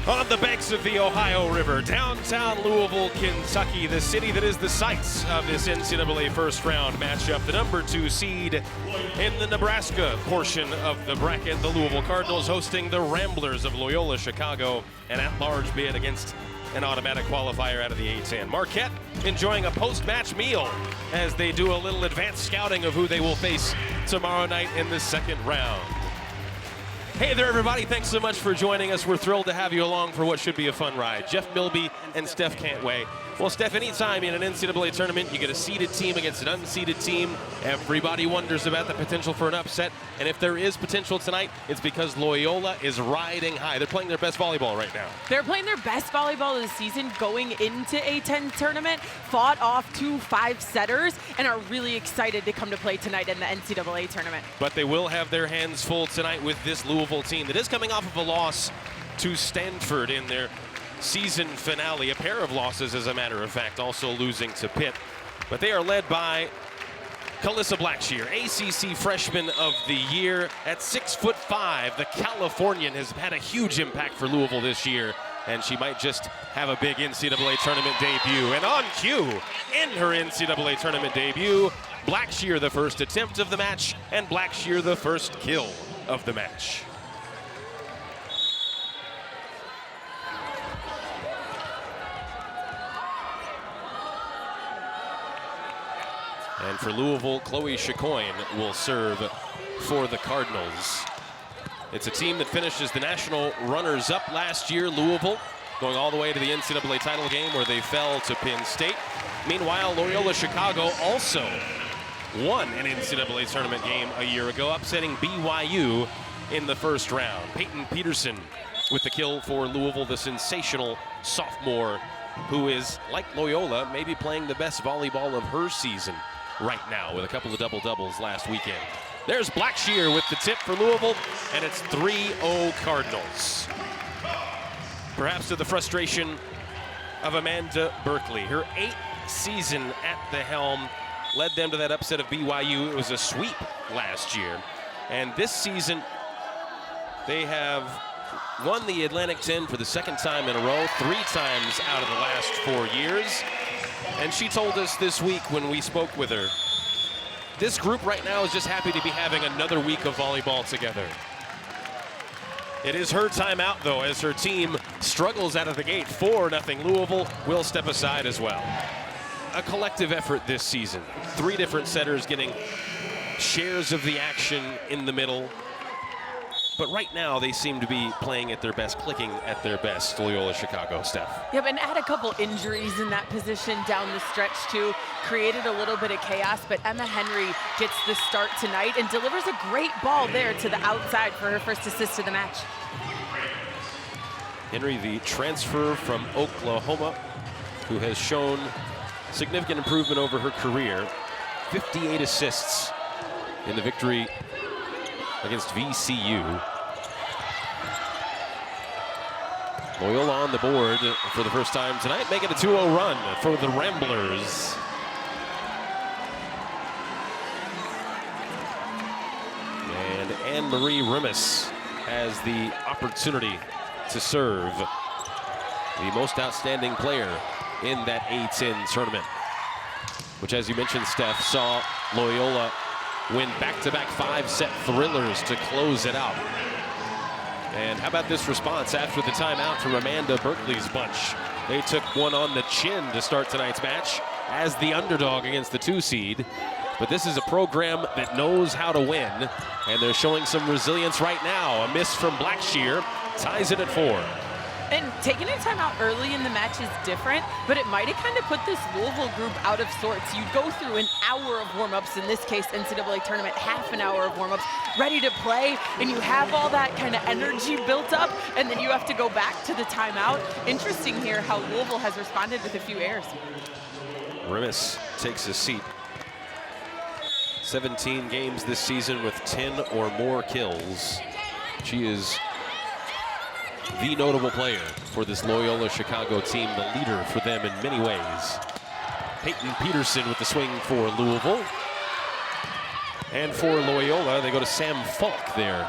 On the banks of the Ohio River, downtown Louisville, Kentucky, the city that is the site of this NCAA first round matchup. The number 2 seed in the Nebraska portion of the bracket, the Louisville Cardinals hosting the Ramblers of Loyola Chicago, an at-large bid against an automatic qualifier out of the A-10. Marquette enjoying a post-match meal as they do a little advanced scouting of who they will face tomorrow night in the second round. Hey there, everybody. Thanks so much for joining us. We're thrilled to have you along for what should be a fun ride. Jeff Milby and Steph Cantway. Well, Steph, anytime in an NCAA tournament, you get a seeded team against an unseeded team, everybody wonders about the potential for an upset. And if there is potential tonight, it's because Loyola is riding high. They're playing their best volleyball right now. They're playing their best volleyball of the season going into a 10 tournament, fought off 2 5-setters, and are really excited to come to play tonight in the NCAA tournament. But they will have their hands full tonight with this Louisville team that is coming off of a loss to Stanford in their season finale, a pair of losses as a matter of fact, also losing to Pitt. But they are led by Calissa Blackshear, ACC Freshman of the Year. At 6'5", the Californian has had a huge impact for Louisville this year, and she might just have a big NCAA tournament debut. And on cue, in her NCAA tournament debut, Blackshear the first attempt of the match, and Blackshear the first kill of the match. And for Louisville, Chloe Chicoine will serve for the Cardinals. It's a team that finishes the national runners-up last year, Louisville, going all the way to the NCAA title game where they fell to Penn State. Meanwhile, Loyola Chicago also won an NCAA tournament game a year ago, upsetting BYU in the first round. Peyton Peterson with the kill for Louisville, the sensational sophomore who is, like Loyola, maybe playing the best volleyball of her season right now with a couple of double-doubles last weekend. There's Blackshear with the tip for Louisville, and it's 3-0 Cardinals. Perhaps to the frustration of Amanda Berkeley. Her 8th season at the helm led them to that upset of BYU. It was a sweep last year. And this season, they have won the Atlantic 10 for the second time in a row, 3 times out of the last 4 years. And she told us this week when we spoke with her, this group right now is just happy to be having another week of volleyball together. It is her timeout, though, as her team struggles out of the gate. 4-0 Louisville will step aside as well. A collective effort this season. 3 different setters getting shares of the action in the middle. But right now, they seem to be playing at their best, clicking at their best, Loyola Chicago, Steph. Yep, and had a couple injuries in that position down the stretch, too. Created a little bit of chaos, but Emma Henry gets the start tonight and delivers a great ball there to the outside for her first assist of the match. Henry, the transfer from Oklahoma, who has shown significant improvement over her career. 58 assists in the victory against VCU. Loyola on the board for the first time tonight, making a 2-0 run for the Ramblers. And Anne-Marie Remis has the opportunity to serve, the most outstanding player in that A-10 tournament, which, as you mentioned, Steph, saw Loyola win back-to-back 5-set thrillers to close it out. And how about this response after the timeout from Amanda Berkeley's bunch? They took one on the chin to start tonight's match as the underdog against the 2 seed. But this is a program that knows how to win, and they're showing some resilience right now. A miss from Blackshear ties it at 4. And taking a timeout early in the match is different, but it might have kind of put this Louisville group out of sorts. You go through an hour of warm-ups, in this case NCAA tournament, half an hour of warm-ups, ready to play, and you have all that kind of energy built up, and then you have to go back to the timeout. Interesting here how Louisville has responded with a few errors. Remis takes a seat. 17 games this season with 10 or more kills. She is the notable player for this Loyola Chicago team, the leader for them in many ways. Peyton Peterson with the swing for Louisville. And for Loyola, they go to Sam Falk there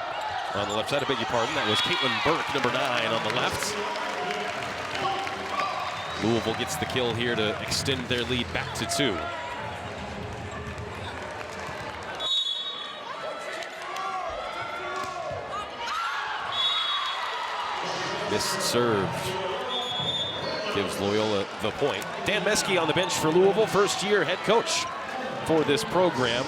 on the left side. I beg your pardon. That was Caitlin Burke, number 9 on the left. Louisville gets the kill here to extend their lead back to 2. Missed serve gives Loyola the point. Dan Meske on the bench for Louisville, first-year head coach for this program.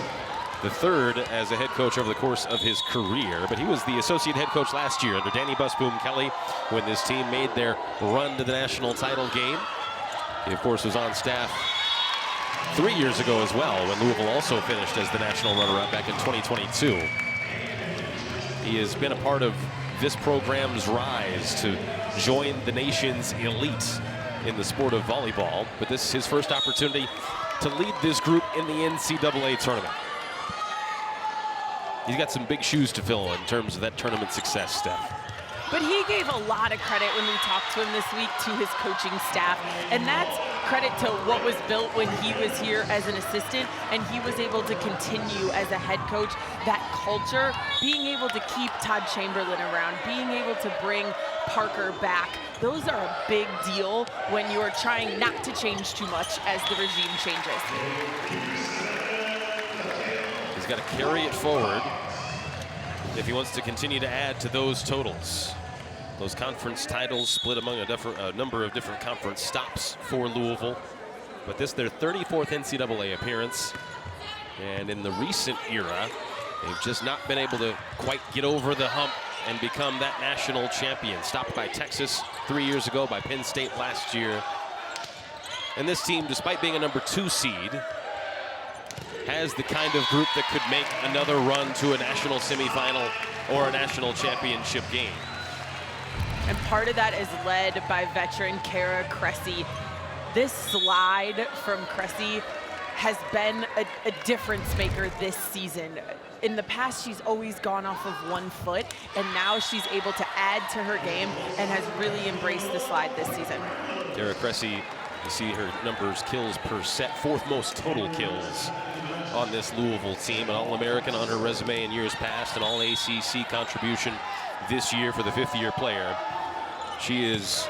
The third as a head coach over the course of his career, but he was the associate head coach last year under Danny Busboom Kelly when this team made their run to the national title game. He, of course, was on staff 3 years ago as well when Louisville also finished as the national runner-up back in 2022. He has been a part of this program's rise to join the nation's elite in the sport of volleyball, but this is his first opportunity to lead this group in the NCAA tournament. He's got some big shoes to fill in terms of that tournament success, Steph. But he gave a lot of credit when we talked to him this week to his coaching staff, and that's credit to what was built when he was here as an assistant and he was able to continue as a head coach. That culture, being able to keep Todd Chamberlain around, being able to bring Parker back, those are a big deal when you are trying not to change too much as the regime changes. He's got to carry it forward if he wants to continue to add to those totals. Those conference titles split among a number of different conference stops for Louisville. But this their 34th NCAA appearance. And in the recent era, they've just not been able to quite get over the hump and become that national champion. Stopped by Texas 3 years ago, by Penn State last year. And this team, despite being a number 2 seed, has the kind of group that could make another run to a national semifinal or a national championship game. And part of that is led by veteran Kara Cressy. This slide from Cressy has been a difference maker this season. In the past, she's always gone off of 1 foot, and now she's able to add to her game and has really embraced the slide this season. Kara Cressy, you see her numbers, kills per set, 4th most total kills on this Louisville team. An All-American on her resume in years past, an All-ACC contribution this year for the 5th-year player. She is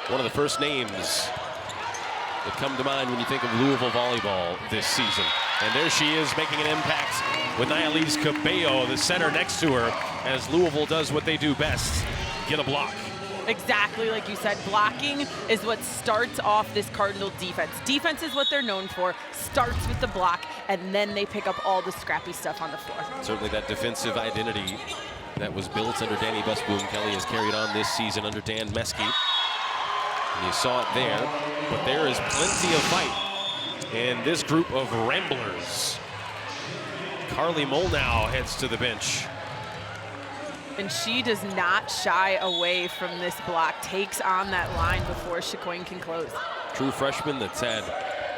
one of the first names that come to mind when you think of Louisville volleyball this season. And there she is making an impact with Nialise Cabello, the center next to her, as Louisville does what they do best, get a block. Exactly like you said, blocking is what starts off this Cardinal defense. Defense is what they're known for, starts with the block, and then they pick up all the scrappy stuff on the floor. Certainly that defensive identity that was built under Danny Busboom Kelly has carried on this season under Dan Meske. And you saw it there, but there is plenty of fight in this group of Ramblers. Carly Molnow heads to the bench. And she does not shy away from this block, takes on that line before Chicoine can close. True freshman that's had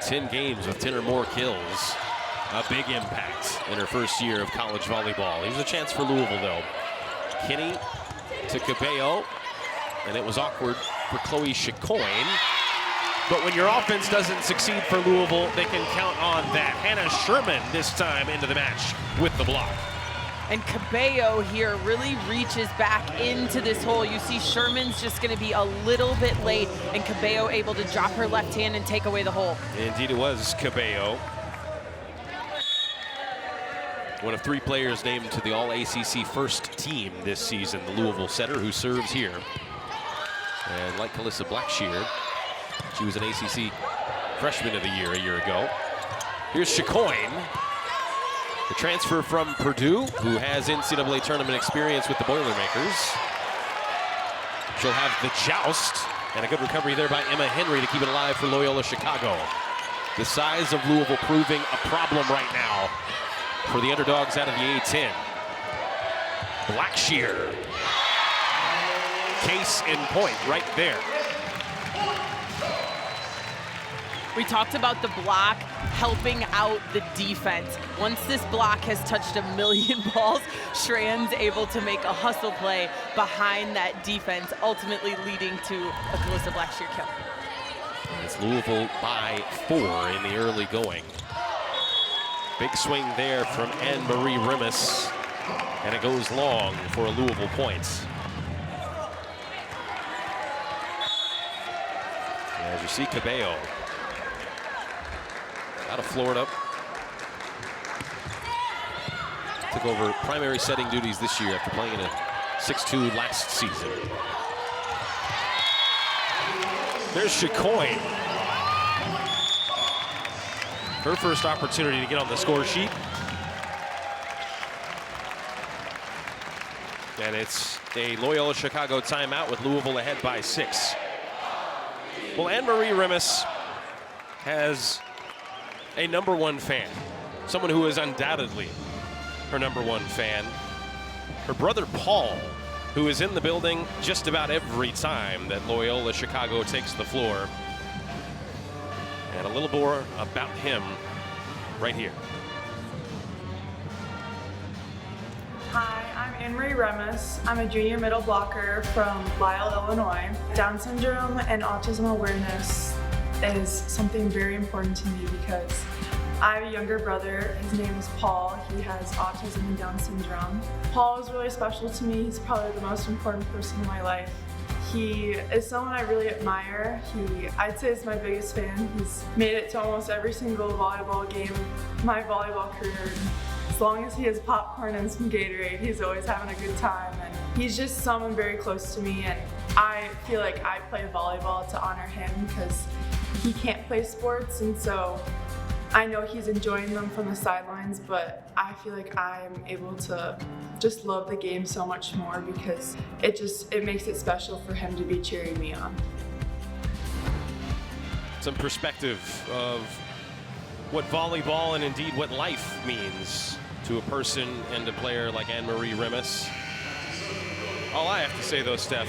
10 games with 10 or more kills. A big impact in her first year of college volleyball. Here's a chance for Louisville, though. Kinney to Cabello, and it was awkward for Chloe Chicoine. But when your offense doesn't succeed for Louisville, they can count on that. Hannah Sherman this time into the match with the block. And Cabello here really reaches back into this hole. You see Sherman's just going to be a little bit late, and Cabello able to drop her left hand and take away the hole. Indeed it was Cabello. One of 3 players named to the All-ACC first team this season, the Louisville setter who serves here. And like Calissa Blackshear, she was an ACC Freshman of the Year a year ago. Here's Chicoine, the transfer from Purdue, who has NCAA tournament experience with the Boilermakers. She'll have the joust, and a good recovery there by Emma Henry to keep it alive for Loyola Chicago. The size of Louisville proving a problem right now for the underdogs out of the A-10. Blackshear. Case in point right there. We talked about the block helping out the defense. Once this block has touched a million balls, Schramm's able to make a hustle play behind that defense, ultimately leading to a Calissa Blackshear kill. It's Louisville by 4 in the early going. Big swing there from Anne-Marie Remus, and it goes long for a Louisville point. As you see Cabello out of Florida. Took over primary setting duties this year after playing in a 6-2 last season. There's Chicoine. Her first opportunity to get on the score sheet. And it's a Loyola Chicago timeout with Louisville ahead by 6. Well, Anne-Marie Remis has a #1 fan, someone who is undoubtedly her #1 fan. Her brother Paul, who is in the building just about every time that Loyola Chicago takes the floor. And a little more about him right here. Hi, I'm Anne-Marie Remis. I'm a junior middle blocker from Lisle, Illinois. Down syndrome and autism awareness is something very important to me because I have a younger brother. His name is Paul. He has autism and Down syndrome. Paul is really special to me. He's probably the most important person in my life. He is someone I really admire. I'd say, is my biggest fan. He's made it to almost every single volleyball game of my volleyball career. As long as he has popcorn and some Gatorade, he's always having a good time. And he's just someone very close to me, and I feel like I play volleyball to honor him because he can't play sports, and so I know he's enjoying them from the sidelines, but I feel like I'm able to just love the game so much more because it makes it special for him to be cheering me on. Some perspective of what volleyball and indeed what life means to a person and a player like Anne-Marie Remis. All I have to say though, Steph,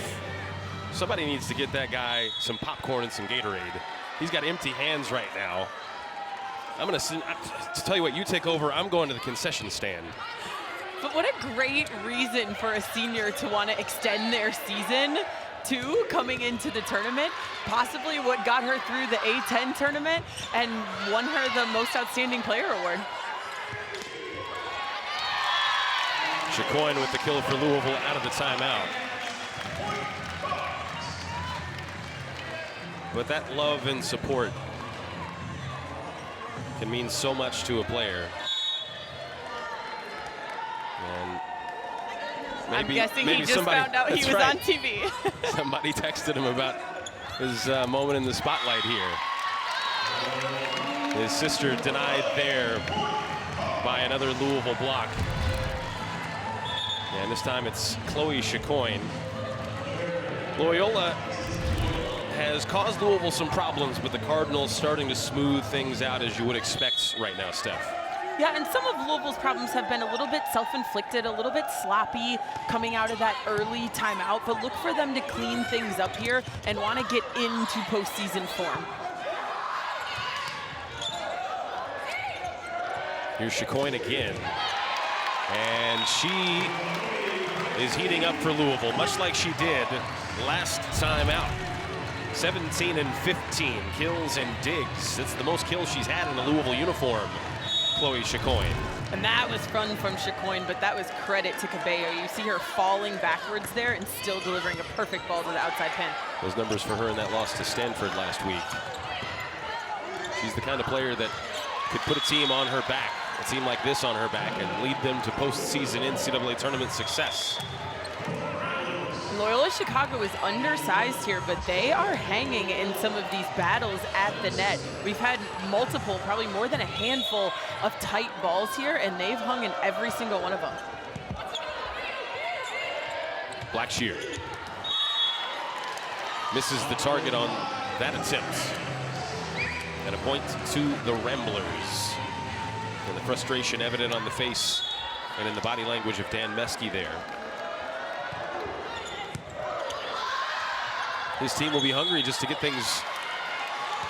somebody needs to get that guy some popcorn and some Gatorade. He's got empty hands right now. I'm going to tell you what, you take over. I'm going to the concession stand. But what a great reason for a senior to want to extend their season to coming into the tournament. Possibly what got her through the A10 tournament and won her the Most Outstanding Player Award. Chicoine with the kill for Louisville out of the timeout. But that love and support can mean so much to a player. And I'm guessing he just found out he was on TV. Somebody texted him about his moment in the spotlight here. His sister denied there by another Louisville block. And this time it's Chloe Chicoine. Loyola has caused Louisville some problems, but the Cardinals starting to smooth things out as you would expect right now, Steph. Yeah, and some of Louisville's problems have been a little bit self-inflicted, a little bit sloppy coming out of that early timeout, but look for them to clean things up here and want to get into postseason form. Here's Chicoine again. And she is heating up for Louisville, much like she did last time out. 17 and 15 kills and digs. That's the most kills she's had in a Louisville uniform, Chloe Chicoine. And that was fun from Chicoine, but that was credit to Cabello. You see her falling backwards there and still delivering a perfect ball to the outside pin. Those numbers for her in that loss to Stanford last week. She's the kind of player that could put a team on her back, a team like this on her back, and lead them to postseason NCAA tournament success. Loyola Chicago is undersized here, but they are hanging in some of these battles at the net. We've had multiple, probably more than a handful of tight balls here, and they've hung in every single one of them. Blackshear misses the target on that attempt. And a point to the Ramblers. And the frustration evident on the face and in the body language of Dan Meskey there. His team will be hungry just to get things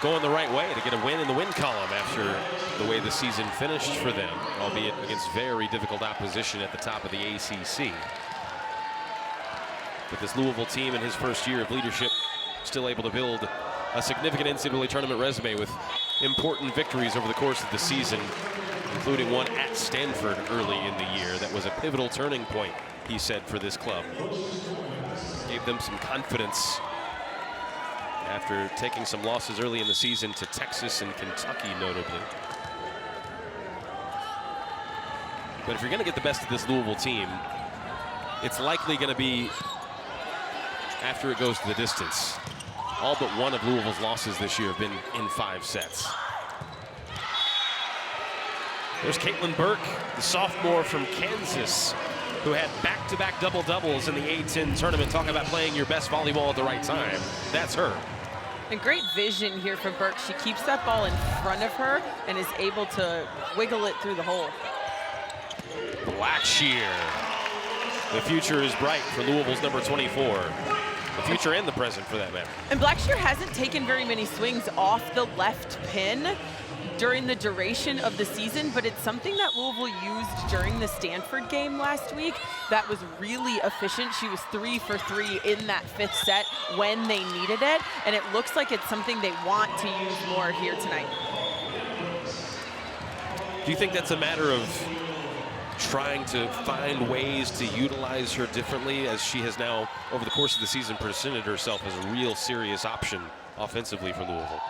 going the right way, to get a win in the win column after the way the season finished for them, albeit against very difficult opposition at the top of the ACC. But this Louisville team in his first year of leadership still able to build a significant NCAA tournament resume with important victories over the course of the season, including one at Stanford early in the year. That was a pivotal turning point, he said, for this club. Gave them some confidence after taking some losses early in the season to Texas and Kentucky, notably. But if you're going to get the best of this Louisville team, it's likely going to be after it goes to the distance. All but one of Louisville's losses this year have been in 5 sets. There's Caitlin Burke, the sophomore from Kansas, who had back-to-back double-doubles in the A-10 tournament. Talking about playing your best volleyball at the right time. That's her. And great vision here from Burke. She keeps that ball in front of her and is able to wiggle it through the hole. Blackshear. The future is bright for Louisville's number 24. The future and the present, for that matter. And Blackshear hasn't taken very many swings off the left pin during the duration of the season, but it's something that Louisville used during the Stanford game last week that was really efficient. She was 3 for 3 in that 5th set when they needed it, and it looks like it's something they want to use more here tonight. Do you think that's a matter of trying to find ways to utilize her differently, as she has now, over the course of the season, presented herself as a real serious option offensively for Louisville?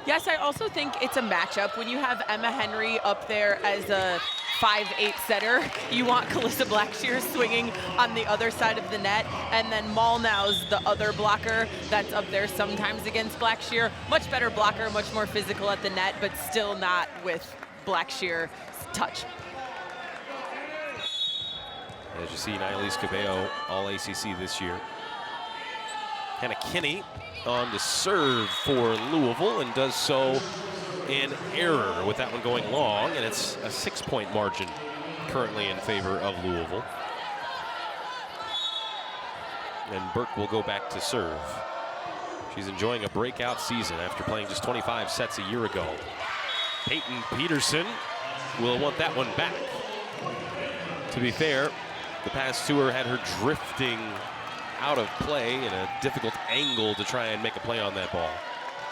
Yes, I also think it's a matchup. When you have Emma Henry up there as a 5'8" setter, you want Calissa Blackshear swinging on the other side of the net, and then Malnow's the other blocker that's up there sometimes against Blackshear. Much better blocker, much more physical at the net, but still not with Blackshear's touch. As you see, Nylise Cabello, all ACC this year. Hannah Kinney on to serve for Louisville, and does so in error with that one going long, and it's a 6-point margin currently in favor of Louisville. And Burke will go back to serve. She's enjoying a breakout season after playing just 25 sets a year ago. Peyton Peterson will want that one back. To be fair, the pass to her had her drifting out of play in a difficult angle to try and make a play on that ball.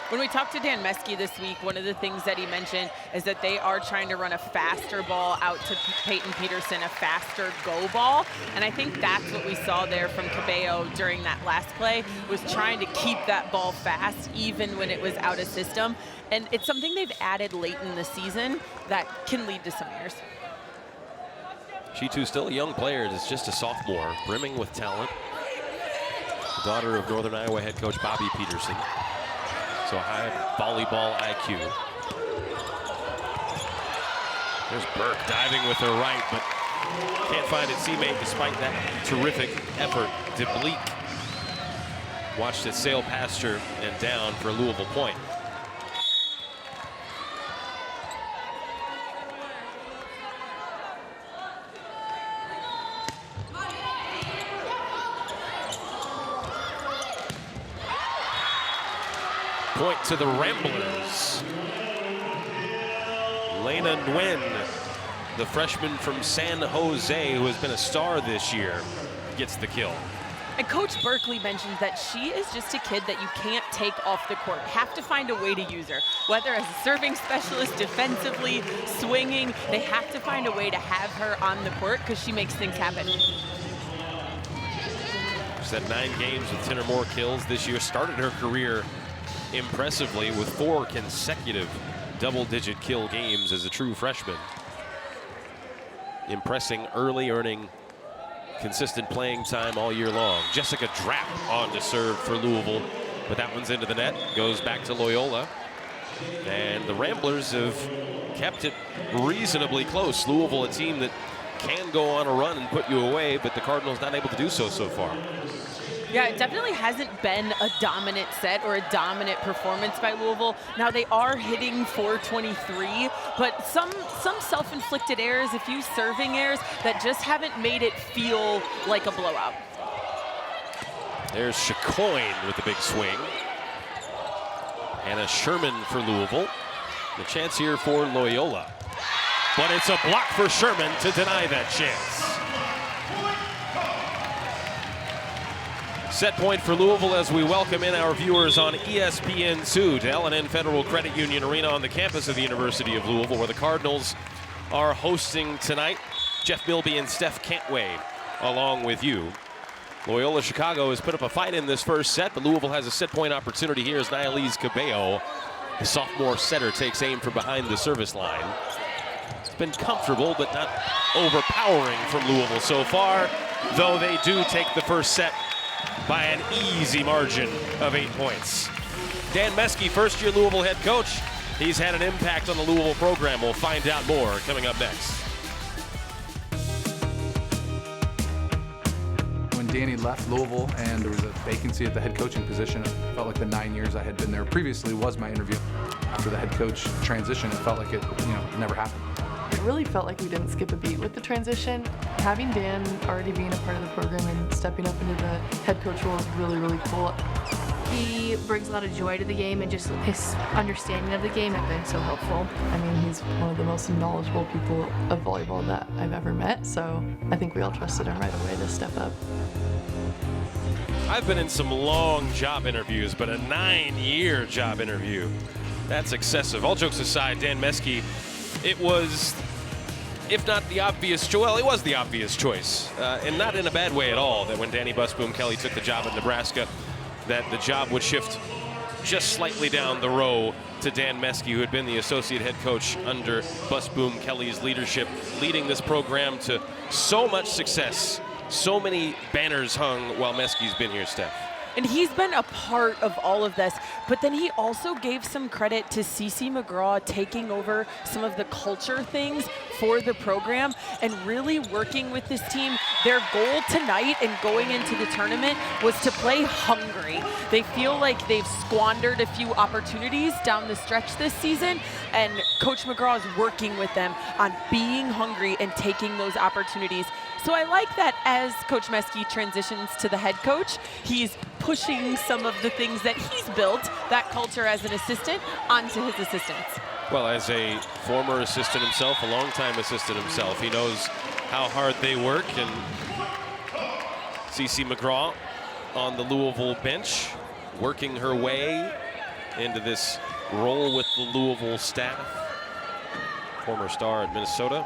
When we talked to Dan Meskey this week, one of the things that he mentioned is that they are trying to run a faster ball out to Peyton Peterson, a faster go ball. And I think that's what we saw there from Cabello during that last play, was trying to keep that ball fast even when it was out of system. And it's something they've added late in the season that can lead to some errors. She too still a young player, is just a sophomore, brimming with talent. The daughter of Northern Iowa head coach Bobby Peterson. So high volleyball IQ. There's Burke diving with her right, but can't find its teammate despite that terrific effort. DeBleek watched it sail past her and down for a Louisville point. Point to the Ramblers. Lena Nguyen, the freshman from San Jose, who has been a star this year, gets the kill. And Coach Berkeley mentions that she is just a kid that you can't take off the court. Have to find a way to use her. Whether as a serving specialist, defensively, swinging, they have to find a way to have her on the court because she makes things happen. She's had 9 games with 10 or more kills this year. Started her career impressively with 4 consecutive double-digit kill games as a true freshman. Impressing early, earning consistent playing time all year long. Jessica Drapp on to serve for Louisville, but that one's into the net. Goes back to Loyola. And the Ramblers have kept it reasonably close. Louisville, a team that can go on a run and put you away, but the Cardinals not able to do so far. Yeah, it definitely hasn't been a dominant set or a dominant performance by Louisville. Now they are hitting .423, but some self-inflicted errors, a few serving errors that just haven't made it feel like a blowout. There's Chicoine with the big swing. Anna Sherman for Louisville. The chance here for Loyola. But it's a block for Sherman to deny that chance. Set point for Louisville as we welcome in our viewers on ESPN2 to L&N Federal Credit Union Arena on the campus of the University of Louisville, where the Cardinals are hosting tonight. Jeff Milby and Steph Cantway along with you. Loyola Chicago has put up a fight in this first set, but Louisville has a set point opportunity here as Nialise Cabello, the sophomore setter, takes aim from behind the service line. It's been comfortable, but not overpowering from Louisville so far, though they do take the first set by an easy margin of 8 points. Dan Meske, first-year Louisville head coach. He's had an impact on the Louisville program. We'll find out more coming up next. When Danny left Louisville and there was a vacancy at the head coaching position, it felt like the 9 years I had been there previously was my interview. After the head coach transition, it felt like it, never happened. It really felt like we didn't skip a beat with the transition. Having Dan already being a part of the program and stepping up into the head coach role is really, really cool. He brings a lot of joy to the game, and just his understanding of the game has been so helpful. I mean, he's one of the most knowledgeable people of volleyball that I've ever met, so I think we all trusted him right away to step up. I've been in some long job interviews, but a 9-year job interview, that's excessive. All jokes aside, Dan Meske, it was, if not the obvious choice, well, it was the obvious choice, and not in a bad way at all, that when Danny Busboom Kelly took the job at Nebraska, that the job would shift just slightly down the row to Dan Meske, who had been the associate head coach under Busboom Kelly's leadership, leading this program to so much success, so many banners hung while Meske's been here, Steph. And he's been a part of all of this, but then he also gave some credit to CeCe McGraw taking over some of the culture things for the program and really working with this team. Their goal tonight and going into the tournament was to play hungry. They feel like they've squandered a few opportunities down the stretch this season, and Coach McGraw is working with them on being hungry and taking those opportunities. So I like that as Coach Meske transitions to the head coach, he's pushing some of the things that he's built, that culture as an assistant, onto his assistants. Well, as a former assistant himself, a longtime assistant himself, he knows how hard they work. And CeCe McGraw on the Louisville bench, working her way into this role with the Louisville staff. Former star at Minnesota.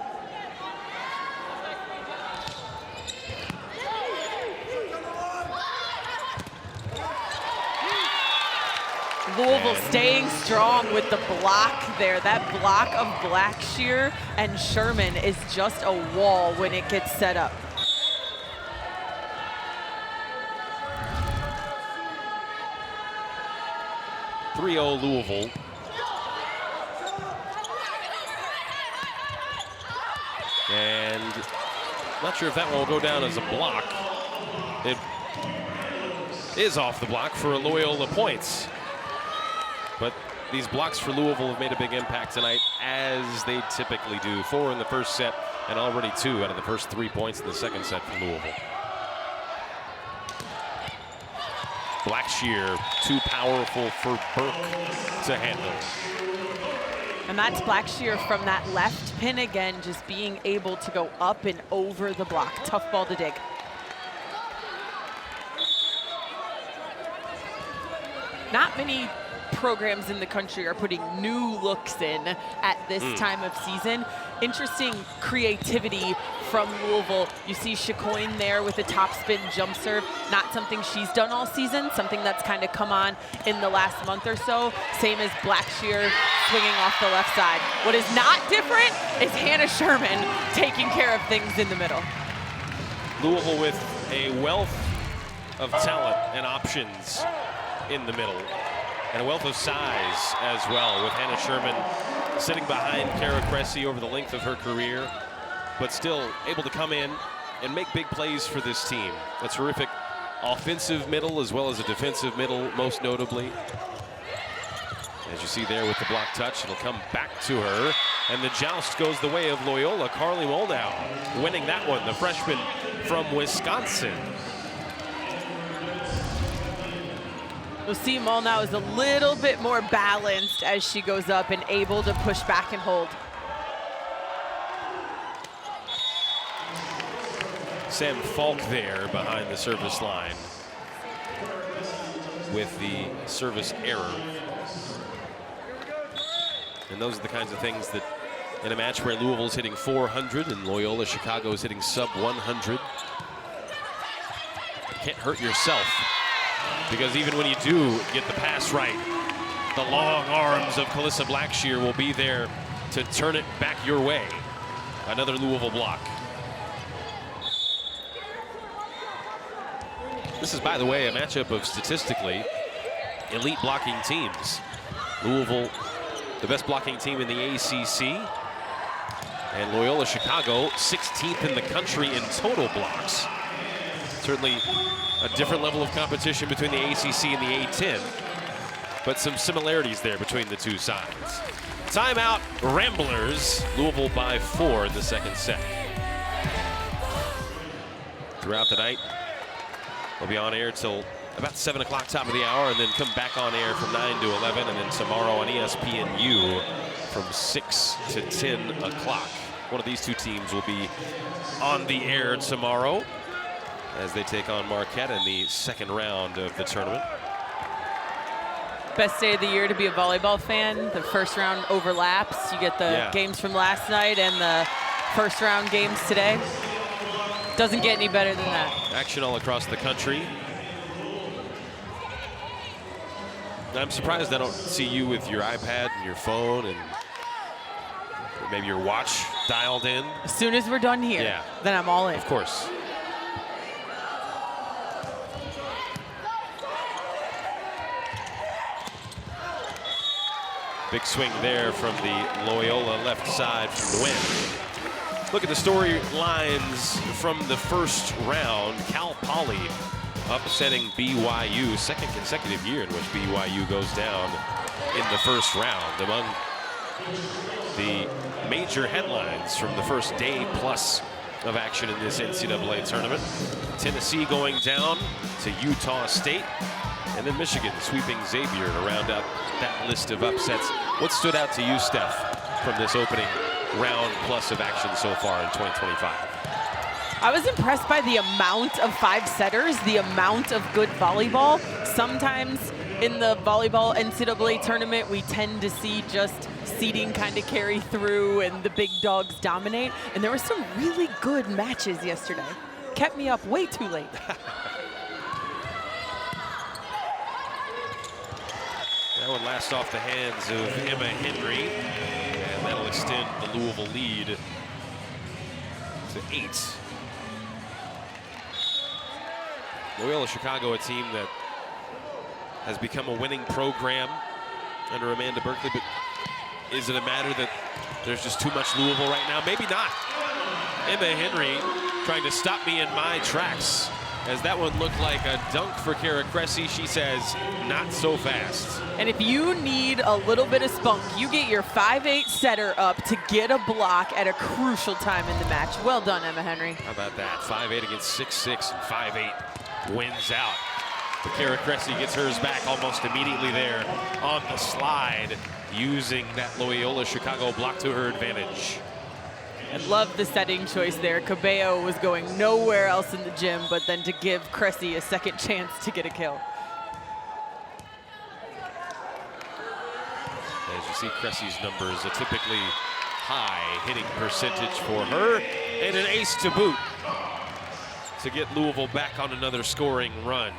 Louisville staying strong with the block there. That block of Blackshear and Sherman is just a wall when it gets set up. .3-0 Louisville. And not sure if that one will go down as a block. It is off the block for Loyola points. But these blocks for Louisville have made a big impact tonight, as they typically do. 4 in the first set, and already 2 out of the first 3 points in the second set for Louisville. Blackshear, too powerful for Burke to handle. And that's Blackshear from that left pin again, just being able to go up and over the block. Tough ball to dig. Not many programs in the country are putting new looks in at this time of season. Interesting creativity from Louisville. You see Chicoine there with a top spin jump serve. Not something she's done all season, something that's kind of come on in the last month or so. Same as Blackshear swinging off the left side. What is not different is Hannah Sherman taking care of things in the middle. Louisville with a wealth of talent and options in the middle, and a wealth of size as well, with Hannah Sherman sitting behind Kara Cressy over the length of her career, but still able to come in and make big plays for this team. A terrific offensive middle as well as a defensive middle, most notably. As you see there with the block touch, it'll come back to her, and the joust goes the way of Loyola. Carly Molnau winning that one, the freshman from Wisconsin. We'll see Molnau is a little bit more balanced as she goes up and able to push back and hold. Sam Falk there behind the service line with the service error. And those are the kinds of things that in a match where Louisville's hitting 400 and Loyola Chicago is hitting sub 100. can't hurt yourself. Because even when you do get the pass right, the long arms of Calissa Blackshear will be there to turn it back your way. Another Louisville block. This is, by the way, a matchup of statistically elite blocking teams. Louisville, the best blocking team in the ACC. And Loyola Chicago, 16th in the country in total blocks. Certainly a different level of competition between the ACC and the A10, but some similarities there between the two sides. Timeout, Ramblers. Louisville by 4 in the second set. Throughout the night, they'll be on air till about 7 o'clock, top of the hour, and then come back on air from 9 to 11, and then tomorrow on ESPNU from 6 to 10 o'clock. One of these two teams will be on the air tomorrow as they take on Marquette in the second round of the tournament. Best day of the year to be a volleyball fan. The first round overlaps. You get the games from last night and the first round games today. Doesn't get any better than that. Action all across the country. I'm surprised I don't see you with your iPad and your phone and maybe your watch dialed in. As soon as we're done here, then I'm all in. Of course. Big swing there from the Loyola left side from Nguyen. Look at the storylines from the first round. Cal Poly upsetting BYU, second consecutive year in which BYU goes down in the first round. Among the major headlines from the first day plus of action in this NCAA tournament. Tennessee going down to Utah State, and then Michigan sweeping Xavier to round out that list of upsets. What stood out to you, Steph, from this opening round plus of action so far in 2025? I was impressed by the amount of 5-setters, the amount of good volleyball. Sometimes in the volleyball NCAA tournament, we tend to see just seeding kind of carry through and the big dogs dominate. And there were some really good matches yesterday. Kept me up way too late. That one last off the hands of Emma Henry, and that'll extend the Louisville lead to 8. Loyola Chicago, a team that has become a winning program under Amanda Berkeley, but is it a matter that there's just too much Louisville right now? Maybe not. Emma Henry trying to stop me in my tracks. As that one looked like a dunk for Kara Cressy, she says, not so fast. And if you need a little bit of spunk, you get your 5-8 setter up to get a block at a crucial time in the match. Well done, Emma Henry. How about that? 5-8 against 6-6 and 5-8 wins out. But Kara Cressy gets hers back almost immediately there on the slide, using that Loyola Chicago block to her advantage. I love the setting choice there. Cabello was going nowhere else in the gym, but then to give Cressy a second chance to get a kill. As you see Cressy's numbers, a typically high hitting percentage for her, and an ace to boot to get Louisville back on another scoring run.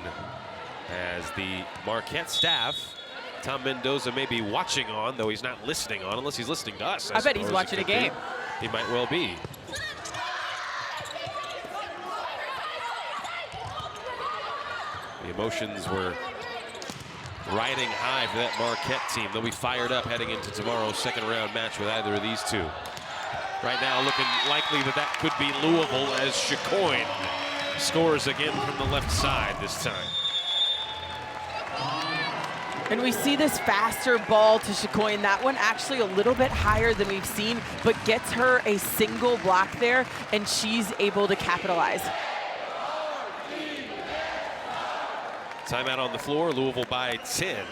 As the Marquette staff, Tom Mendoza may be watching on, though he's not listening on, unless he's listening to us. I bet he's watching a game. He might well be. The emotions were riding high for that Marquette team. They'll be fired up heading into tomorrow's second round match with either of these two. Right now looking likely that that could be Louisville as Chicoine scores again from the left side this time. And we see this faster ball to Chicoine. That one actually a little bit higher than we've seen, but gets her a single block there, and she's able to capitalize. Timeout on the floor, Louisville by 10.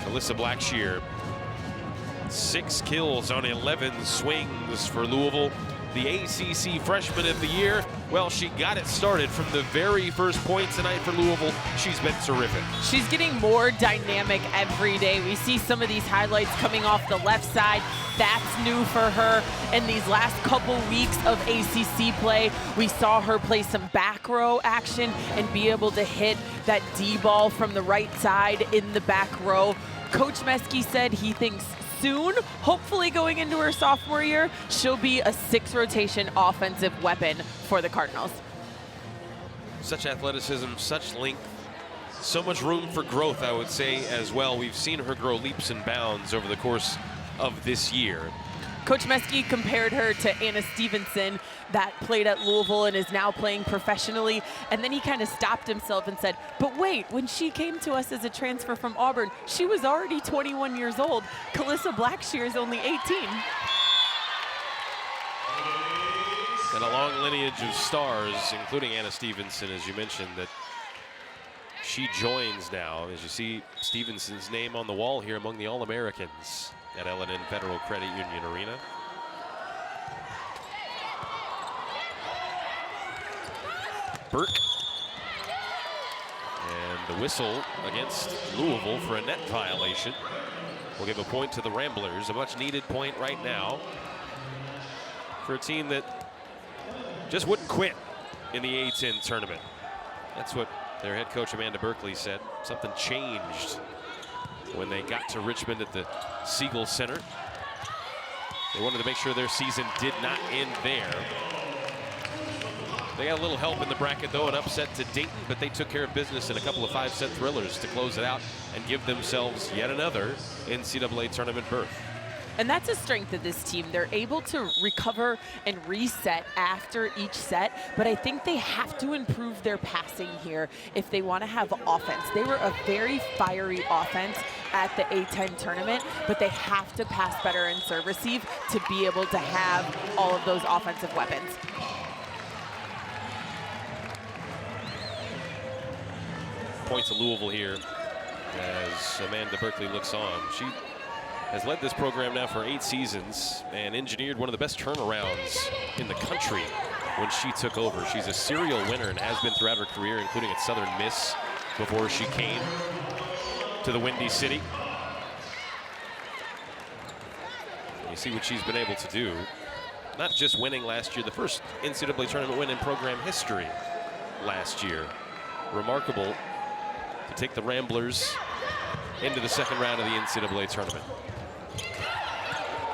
Calissa Blackshear, 6 kills on 11 swings for Louisville. the ACC Freshman of the Year. Well, she got it started from the very first point tonight for Louisville. She's been terrific. She's getting more dynamic every day. We see some of these highlights coming off the left side. That's new for her. In these last couple weeks of ACC play, we saw her play some back row action and be able to hit that D ball from the right side in the back row. Coach Meskey said he thinks soon, hopefully going into her sophomore year, she'll be a 6-rotation offensive weapon for the Cardinals. Such athleticism, such length, so much room for growth, I would say, as well. We've seen her grow leaps and bounds over the course of this year. Coach Meskey compared her to Anna Stevenson that played at Louisville and is now playing professionally. And then he kind of stopped himself and said, but wait, when she came to us as a transfer from Auburn, she was already 21 years old. Calissa Blackshear is only 18. And a long lineage of stars, including Anna Stevenson, as you mentioned, that she joins now. As you see Stevenson's name on the wall here among the All-Americans at L&N Federal Credit Union Arena. Burke. And the whistle against Louisville for a net violation will give a point to the Ramblers, a much needed point right now for a team that just wouldn't quit in the A-10 tournament. That's what their head coach Amanda Berkeley said. Something changed when they got to Richmond at the Siegel Center. They wanted to make sure their season did not end there. They got a little help in the bracket, though, an upset to Dayton, but they took care of business in a couple of 5-set thrillers to close it out and give themselves yet another NCAA tournament berth. And that's a strength of this team. They're able to recover and reset after each set, but I think they have to improve their passing here if they want to have offense. They were a very fiery offense at the A-10 tournament, but they have to pass better and serve receive to be able to have all of those offensive weapons. Point to Louisville here as Amanda Berkeley looks on. She has led this program now for 8 seasons and engineered one of the best turnarounds in the country when she took over. She's a serial winner and has been throughout her career, including at Southern Miss before she came to the Windy City. And you see what she's been able to do. Not just winning last year, the first NCAA tournament win in program history last year. Remarkable to take the Ramblers into the second round of the NCAA tournament.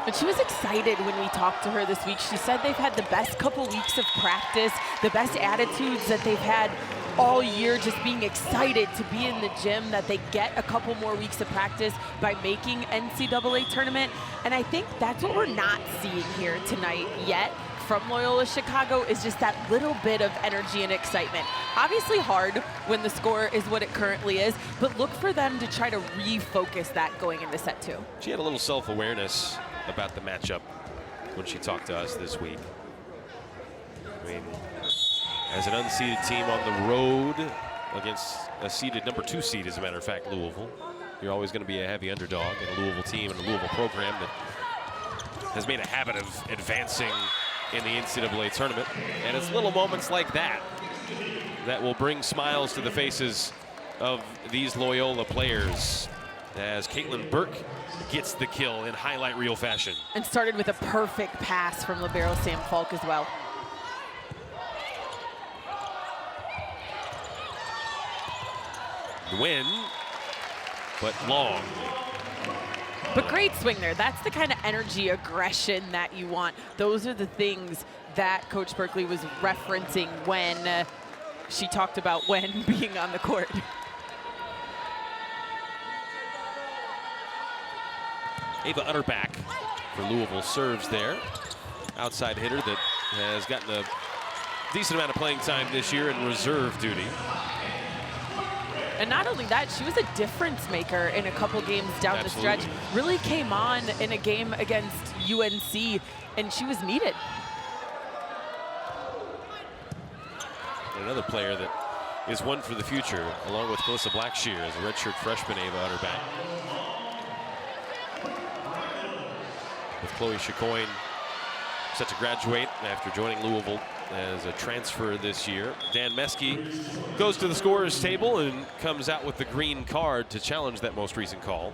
But she was excited when we talked to her this week. She said they've had the best couple weeks of practice, the best attitudes that they've had all year, just being excited to be in the gym, that they get a couple more weeks of practice by making NCAA tournament. And I think that's what we're not seeing here tonight yet from Loyola Chicago, is just that little bit of energy and excitement. Obviously hard when the score is what it currently is, but look for them to try to refocus that going into set 2. She had a little self-awareness about the matchup when she talked to us this week. I mean, as an unseeded team on the road against a seeded number 2 seed, as a matter of fact, Louisville, you're always going to be a heavy underdog in a Louisville team and a Louisville program that has made a habit of advancing in the NCAA tournament. And it's little moments like that that will bring smiles to the faces of these Loyola players as Caitlin Burke gets the kill in highlight reel fashion. And started with a perfect pass from libero Sam Falk as well. Win, but long. But great swing there. That's the kind of energy, aggression that you want. Those are the things that Coach Berkeley was referencing when she talked about when being on the court. Ava Utterback for Louisville serves there. Outside hitter that has gotten a decent amount of playing time this year in reserve duty. And not only that, she was a difference maker in a couple games down Absolutely. the stretch. Really came on in a game against UNC, and she was needed. And another player that is one for the future, along with Calissa Blackshear as a redshirt freshman, Ava Utterback. With Chloe Chicoine set to graduate after joining Louisville as a transfer this year. Dan Meskey goes to the scorer's table and comes out with the green card to challenge that most recent call.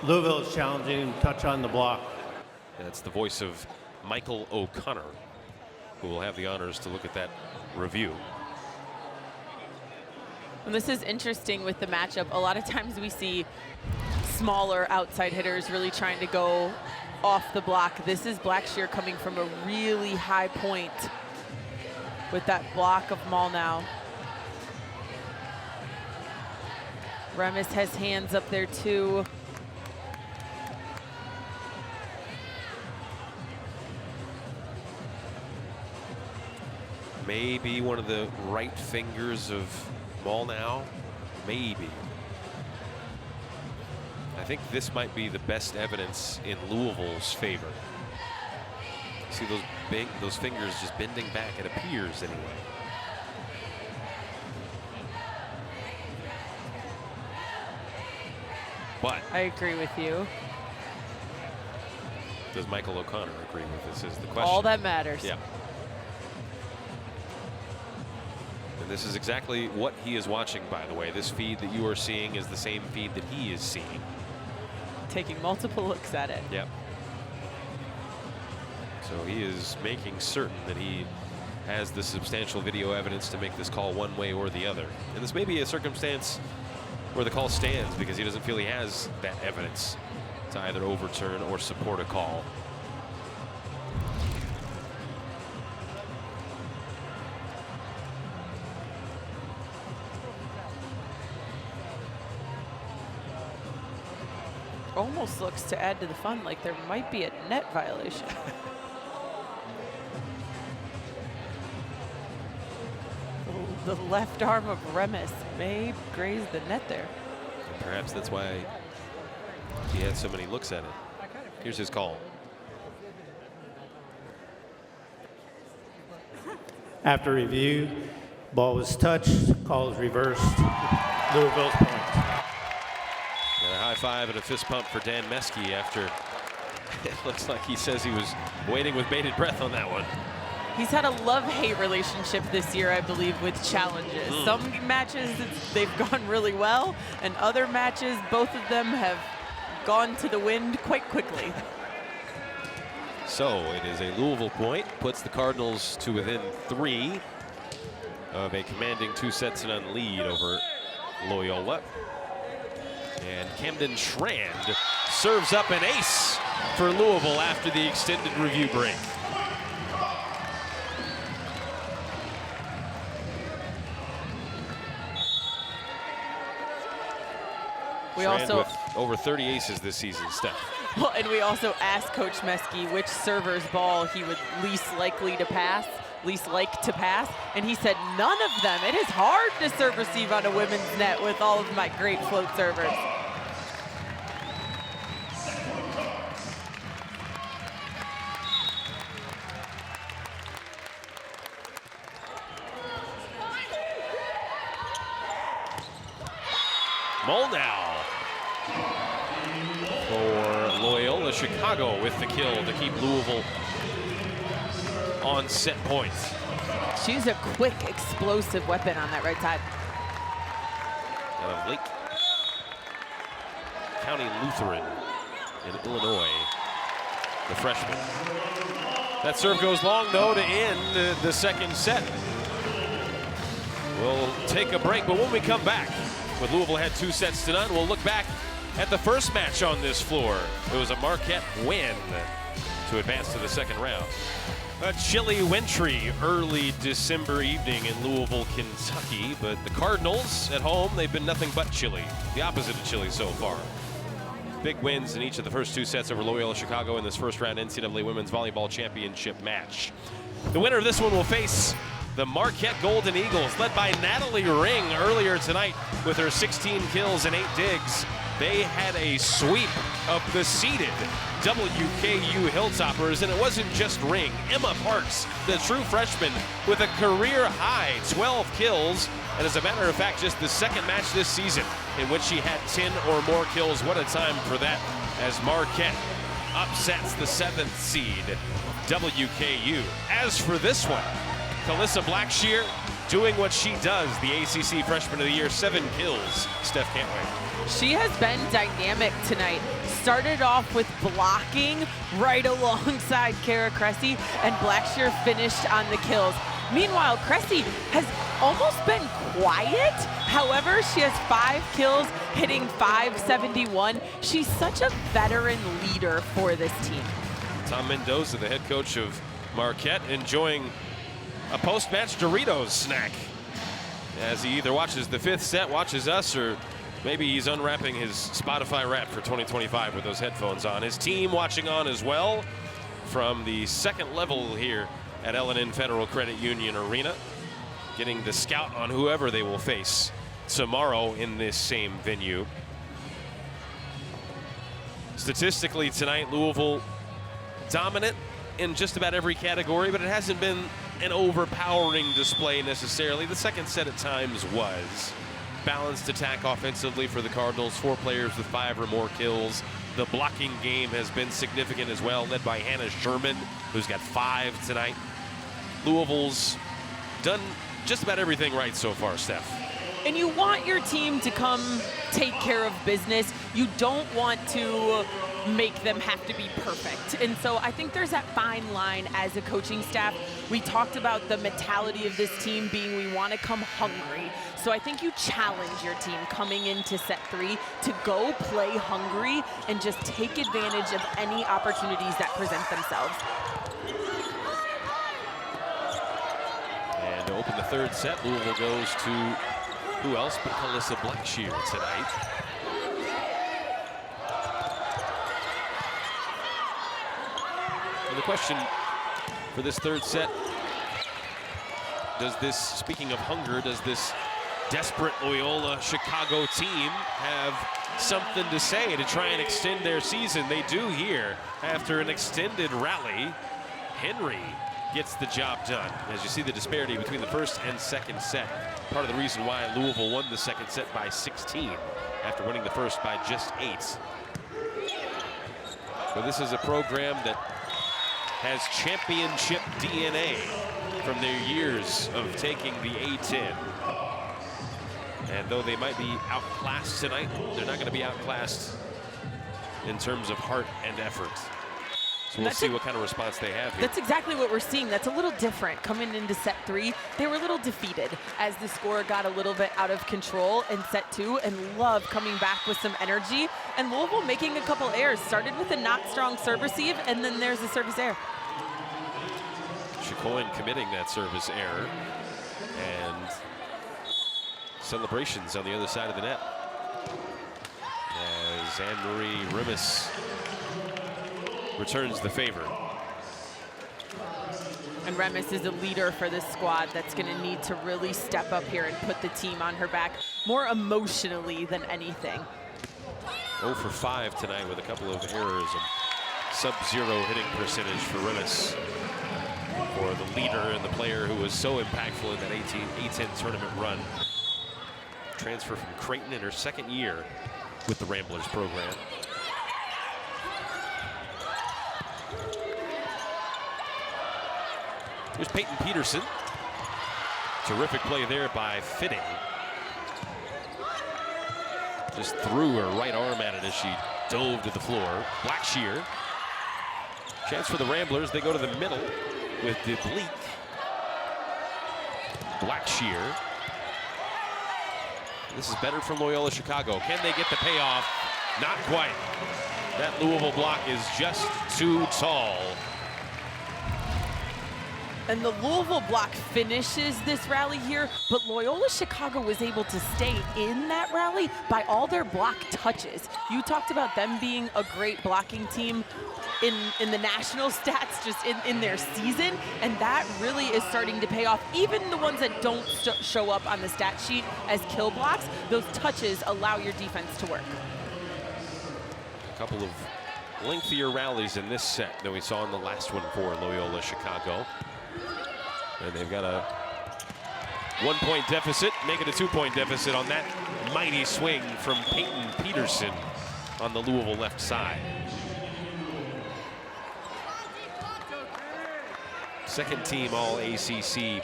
Louisville is challenging touch on the block. That's the voice of Michael O'Connor, who will have the honors to look at that review. And this is interesting with the matchup. A lot of times we see smaller outside hitters really trying to go off the block. This is Blackshear coming from a really high point with that block of Molnow. Remis has hands up there too. Maybe one of the right fingers of Molnow, maybe. I think this might be the best evidence in Louisville's favor. See those fingers just bending back, it appears anyway. But I agree with you. does Michael O'Connor agree with this is the question. All that matters. Yeah. And this is exactly what he is watching, by the way. This feed that you are seeing is the same feed that he is seeing. Taking multiple looks at it. Yep. So he is making certain that he has the substantial video evidence to make this call one way or the other. And this may be a circumstance where the call stands because he doesn't feel he has that evidence to either overturn or support a call. Almost looks to add to the fun like there might be a net violation. The left arm of Remis may graze the net there. And perhaps that's why he had so many looks at it. Here's his call. After review, ball was touched, call is reversed. Louisville's point. And a high five and a fist pump for Dan Meskey after it looks like he says he was waiting with bated breath on that one. He's had a love-hate relationship this year, I believe, with challenges. Some matches they've gone really well, and other matches, both of them have gone to the wind quite quickly. So it is a Louisville point, puts the Cardinals to within 3 of a commanding 2-0 lead over Loyola. And Camden Schrand serves up an ace for Louisville after the extended review break. We Schrand also with over 30 aces this season, Steph. Well, and we also asked Coach Meskey which server's ball he would least like to pass, and he said none of them. It is hard to serve receive on a women's net with all of my great float servers. Molnow for Loyola Chicago with the kill to keep Louisville on set points. She's a quick, explosive weapon on that right side. Out of Lake County Lutheran in Illinois, the freshman. That serve goes long, though, to end the second set. We'll take a break, but when we come back, with Louisville had 2-0, we'll look back at the first match on this floor. It was a Marquette win to advance to the second round. A chilly, wintry early December evening in Louisville, Kentucky, but the Cardinals at home, they've been nothing but chilly. The opposite of chilly so far. Big wins in each of the first 2 sets over Loyola Chicago in this first round NCAA Women's Volleyball Championship match. The winner of this one will face the Marquette Golden Eagles, led by Natalie Ring earlier tonight with her 16 kills and 8 digs. They had a sweep of the seeded WKU Hilltoppers, and it wasn't just Ring. Emma Parks, the true freshman, with a career-high 12 kills And as a matter of fact, just the second match this season in which she had 10 or more kills. What a time for that as Marquette upsets the 7th seed, WKU. As for this one, Calissa Blackshear doing what she does, the ACC Freshman of the Year, 7 kills. Steph Cantway. She has been dynamic tonight. Started off with blocking right alongside Kara Cressy, and Blackshear finished on the kills. Meanwhile, Cressy has almost been quiet. However, she has 5 kills, hitting .571. She's such a veteran leader for this team. Tom Mendoza, the head coach of Marquette, enjoying a post-match Doritos snack as he either watches the 5th set, watches us, or maybe he's unwrapping his Spotify Wrap for 2025 with those headphones on. His team watching on as well from the 2nd level here at L&N Federal Credit Union Arena, getting the scout on whoever they will face tomorrow in this same venue. Statistically tonight, Louisville dominant in just about every category, but it hasn't been an overpowering display necessarily. The second set at times was. Balanced attack offensively for the Cardinals, 4 players with 5 or more kills. The blocking game has been significant as well, led by Hannah Sherman, who's got 5 tonight. Louisville's done just about everything right so far, Steph. And you want your team to come take care of business. You don't want to make them have to be perfect. And so I think there's that fine line as a coaching staff. We talked about the mentality of this team being we want to come hungry. So I think you challenge your team coming into set 3 to go play hungry and just take advantage of any opportunities that present themselves. And to open the 3rd set, Louisville goes to who else but Calissa Blackshear tonight. And the question for this 3rd set, does this, speaking of hunger, does this desperate Loyola Chicago team have something to say to try and extend their season? They do here after an extended rally. Henry gets the job done. As you see the disparity between the 1st and 2nd set. Part of the reason why Louisville won the 2nd set by 16 after winning the 1st by just 8. But this is a program that has championship DNA from their years of taking the A10. And though they might be outclassed tonight, they're not going to be outclassed in terms of heart and effort. So we'll see what kind of response they have here. That's exactly what we're seeing. That's a little different. Coming into set 3, they were a little defeated as the score got a little bit out of control in set 2, and Love coming back with some energy. And Louisville making a couple errors. Started with a not strong serve receive, and then there's a service error. Chicoine committing that service error. And celebrations on the other side of the net. As Anne-Marie Rimis returns the favor. And Remis is a leader for this squad that's going to need to really step up here and put the team on her back more emotionally than anything. 0 for 5 tonight with a couple of errors and sub-0 hitting percentage for Rimis, for the leader and the player who was so impactful in that A10 tournament run. Transfer from Creighton in her 2nd year with the Ramblers program. Here's Peyton Peterson. Terrific play there by Fitting. Just threw her right arm at it as she dove to the floor. Blackshear. Chance for the Ramblers. They go to the middle with DeBleek. Blackshear. This is better from Loyola Chicago. Can they get the payoff? Not quite. That Louisville block is just too tall. And the Louisville block finishes this rally here, but Loyola Chicago was able to stay in that rally by all their block touches. You talked about them being a great blocking team in the national stats, just in their season, and that really is starting to pay off. Even the ones that don't show up on the stat sheet as kill blocks, those touches allow your defense to work. A couple of lengthier rallies in this set than we saw in the last one for Loyola Chicago. And they've got a 1-point deficit, make it a 2-point deficit on that mighty swing from Peyton Peterson on the Louisville left side. Second team All-ACC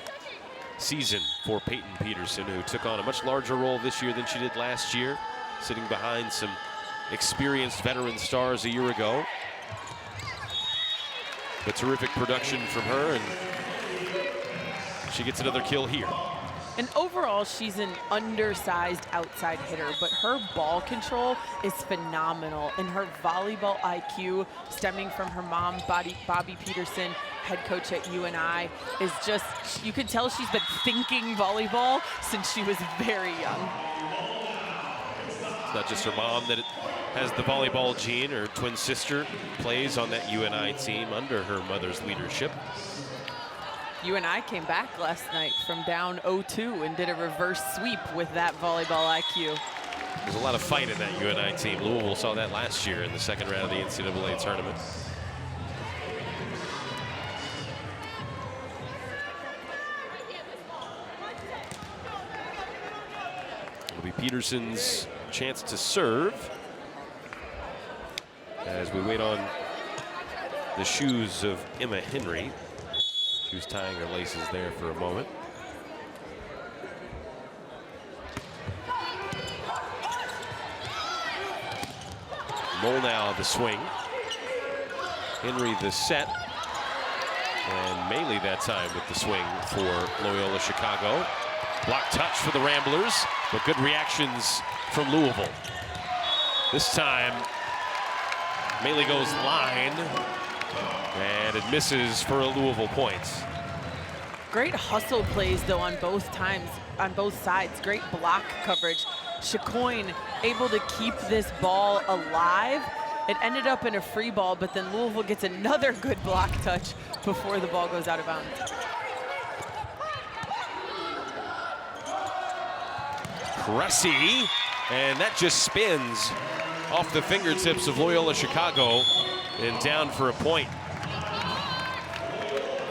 season for Peyton Peterson, who took on a much larger role this year than she did last year, sitting behind some experienced veteran stars a year ago. But terrific production from her, and she gets another kill here. And overall, she's an undersized outside hitter, but her ball control is phenomenal. And her volleyball IQ, stemming from her mom, Bobby Peterson, head coach at UNI, is just, you can tell she's been thinking volleyball since she was very young. It's not just her mom that has the volleyball gene. Her twin sister plays on that UNI team under her mother's leadership. UNI came back last night from down 0-2 and did a reverse sweep with that volleyball IQ. There's a lot of fight in that UNI team. Louisville saw that last year in the second round of the NCAA tournament. It'll be Peterson's chance to serve as we wait on the shoes of Emma Henry. She was tying her laces there for a moment. Molnau the swing. Henry the set. And Maley that time with the swing for Loyola Chicago. Block touch for the Ramblers, but good reactions from Louisville. This time, Maley goes line. And it misses for a Louisville point. Great hustle plays though on both sides. Great block coverage. Chicoine able to keep this ball alive. It ended up in a free ball, but then Louisville gets another good block touch before the ball goes out of bounds. Cressy, and that just spins off the fingertips of Loyola Chicago and down for a point.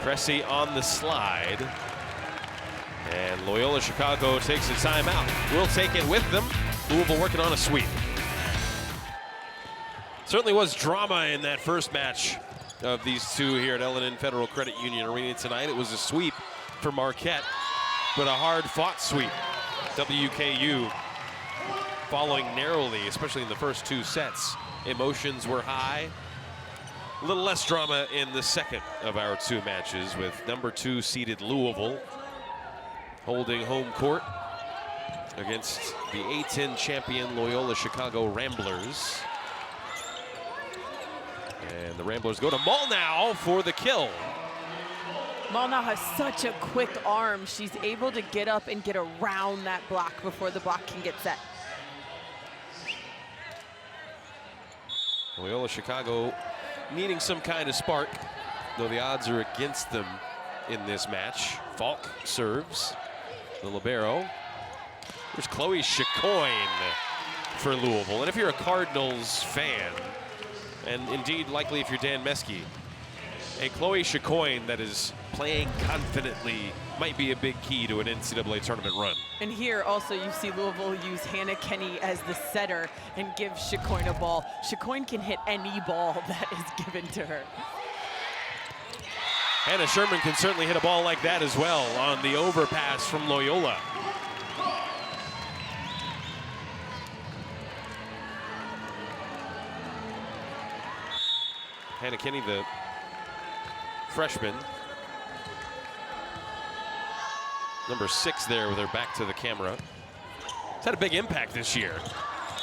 Cressy on the slide, and Loyola Chicago takes a timeout. We'll take it with them. Louisville working on a sweep. Certainly was drama in that first match of these two here at L&N Federal Credit Union Arena tonight. It was a sweep for Marquette, but a hard-fought sweep. WKU following narrowly, especially in the first two sets. Emotions were high. A little less drama in the second of our two matches, with number 2 seeded Louisville holding home court against the A-10 champion Loyola Chicago Ramblers. And the Ramblers go to Molnau for the kill. Molnau has such a quick arm. She's able to get up and get around that block before the block can get set. Loyola Chicago needing some kind of spark, though the odds are against them in this match. Falk serves the libero. There's Chloe Chicoine for Louisville. And if you're a Cardinals fan, and indeed likely if you're Dan Meskey, a Chloe Chicoine that is playing confidently might be a big key to an NCAA tournament run. And here also you see Louisville use Hannah Kenny as the setter and give Chicoine a ball. Chicoine can hit any ball that is given to her. Hannah Sherman can certainly hit a ball like that as well on the overpass from Loyola. Hannah Kenny, the freshman. Number 6 there with her back to the camera. It's had a big impact this year.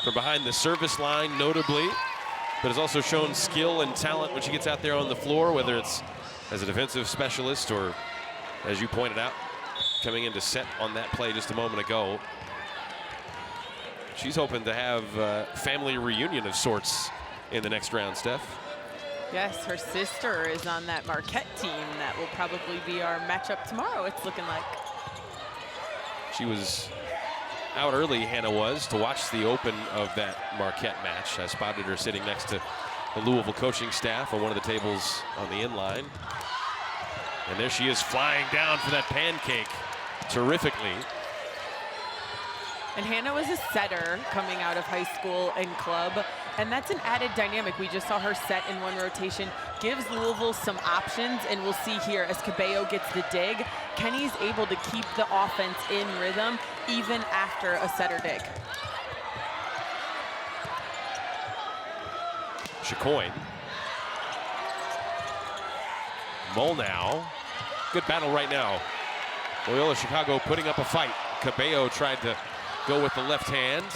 From behind the service line, notably, but has also shown skill and talent when she gets out there on the floor, whether it's as a defensive specialist or, as you pointed out, coming in to set on that play just a moment ago. She's hoping to have a family reunion of sorts in the next round, Steph. Yes, her sister is on that Marquette team. That will probably be our matchup tomorrow, it's looking like. She was out early, Hannah was, to watch the open of that Marquette match. I spotted her sitting next to the Louisville coaching staff on one of the tables on the inline. And there she is flying down for that pancake terrifically. And Hannah was a setter coming out of high school and club, and that's an added dynamic. We just saw her set in one rotation, gives Louisville some options, and we'll see here as Cabello gets the dig, Kenny's able to keep the offense in rhythm even after a setter dig. Chicoine. Molnau. Good battle right now. Loyola Chicago putting up a fight. Cabello tried to go with the left hand.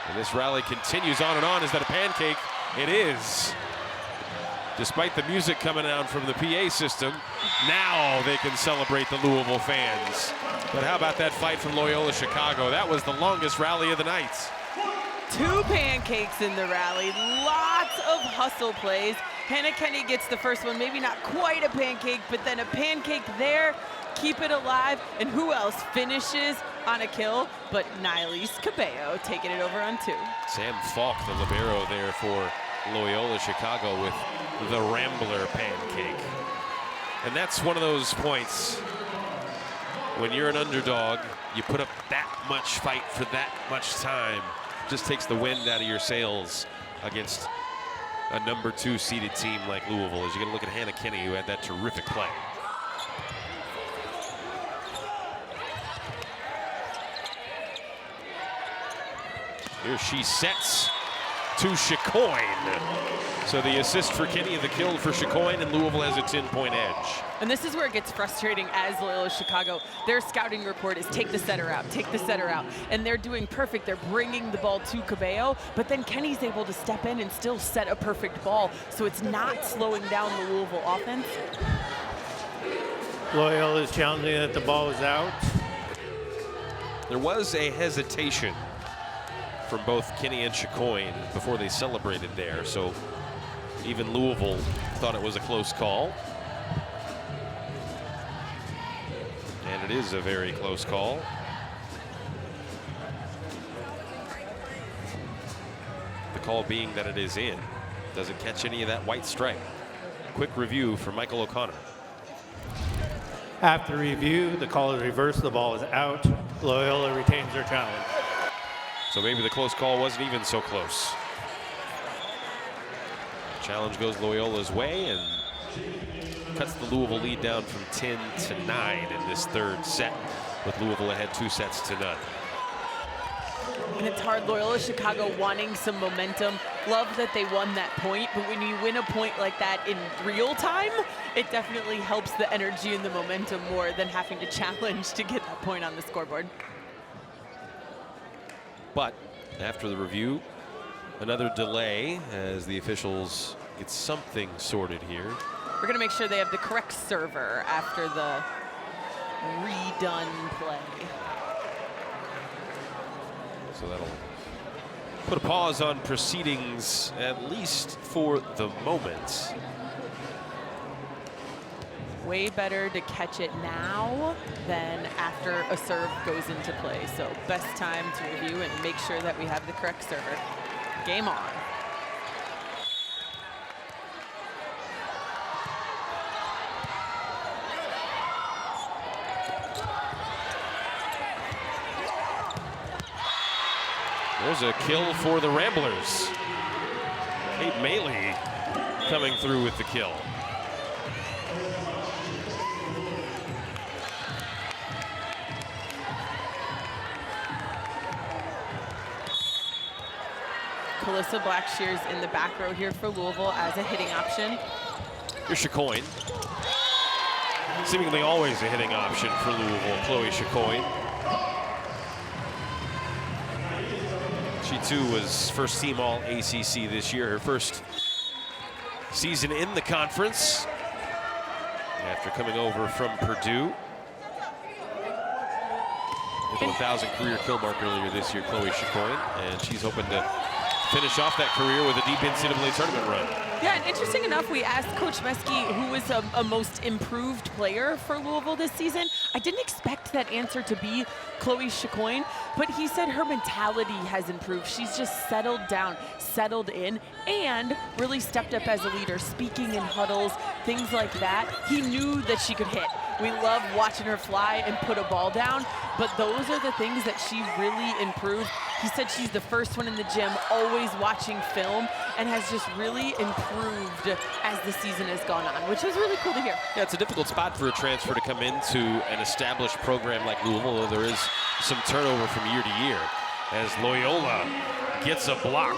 And this rally continues on and on. Is that a pancake? It is. Despite the music coming down from the PA system, now they can celebrate the Louisville fans. But how about that fight from Loyola Chicago? That was the longest rally of the night. 2 pancakes in the rally, lots of hustle plays. Hannah Kenny gets the first one, maybe not quite a pancake, but then a pancake there, keep it alive. And who else finishes on a kill but Nilese Cabello taking it over on 2. Sam Falk, the libero there for Loyola Chicago with the Rambler pancake. And that's one of those points when you're an underdog, you put up that much fight for that much time. Just takes the wind out of your sails against a number 2 seeded team like Louisville. As you're gonna look at Hannah Kenny, who had that terrific play. Here she sets to Chicoine. So the assist for Kenny, the kill for Chicoine, and Louisville has a 10-point edge. And this is where it gets frustrating as Loyola Chicago. Their scouting report is take the setter out, take the setter out. And they're doing perfect. They're bringing the ball to Cabello, but then Kenny's able to step in and still set a perfect ball. So it's not slowing down the Louisville offense. Loyola is challenging that the ball is out. There was a hesitation from both Kenny and Chicoine before they celebrated there. So even Louisville thought it was a close call. And it is a very close call. The call being that it is in. Doesn't catch any of that white stripe. Quick review for Michael O'Connor. After review, the call is reversed. The ball is out. Loyola retains their challenge. So maybe the close call wasn't even so close. Challenge goes Loyola's way and cuts the Louisville lead down from 10 to 9 in this 3rd set, with Louisville ahead 2 sets to none. And it's hard. Loyola Chicago wanting some momentum. Love that they won that point, but when you win a point like that in real time, it definitely helps the energy and the momentum more than having to challenge to get that point on the scoreboard. But after the review, another delay as the officials get something sorted here. We're going to make sure they have the correct server after the redone play. So that'll put a pause on proceedings, at least for the moment. Way better to catch it now than after a serve goes into play. So best time to review and make sure that we have the correct server. Game on. There's a kill for the Ramblers. Kate Maley coming through with the kill. Calissa Blackshear's in the back row here for Louisville as a hitting option. Here's Chicoine. Seemingly always a hitting option for Louisville, Chloe Chicoine. She too was first team all ACC this year, her first season in the conference after coming over from Purdue. Hit the 1,000 career kill mark earlier this year, Chloe Chicoine, and she's hoping to finish off that career with a deep NCAA tournament run. Yeah, and interesting enough, we asked Coach Meskey who was a most improved player for Louisville this season. I didn't expect that answer to be Chloe Chicoine, but he said her mentality has improved. She's just settled down, settled in, and really stepped up as a leader, speaking in huddles, things like that. He knew that she could hit. We love watching her fly and put a ball down, but those are the things that she really improved. He said she's the first one in the gym, always watching film, and has just really improved as the season has gone on, which is really cool to hear. Yeah, it's a difficult spot for a transfer to come into an established program like Louisville, though there is some turnover from year to year. As Loyola gets a block,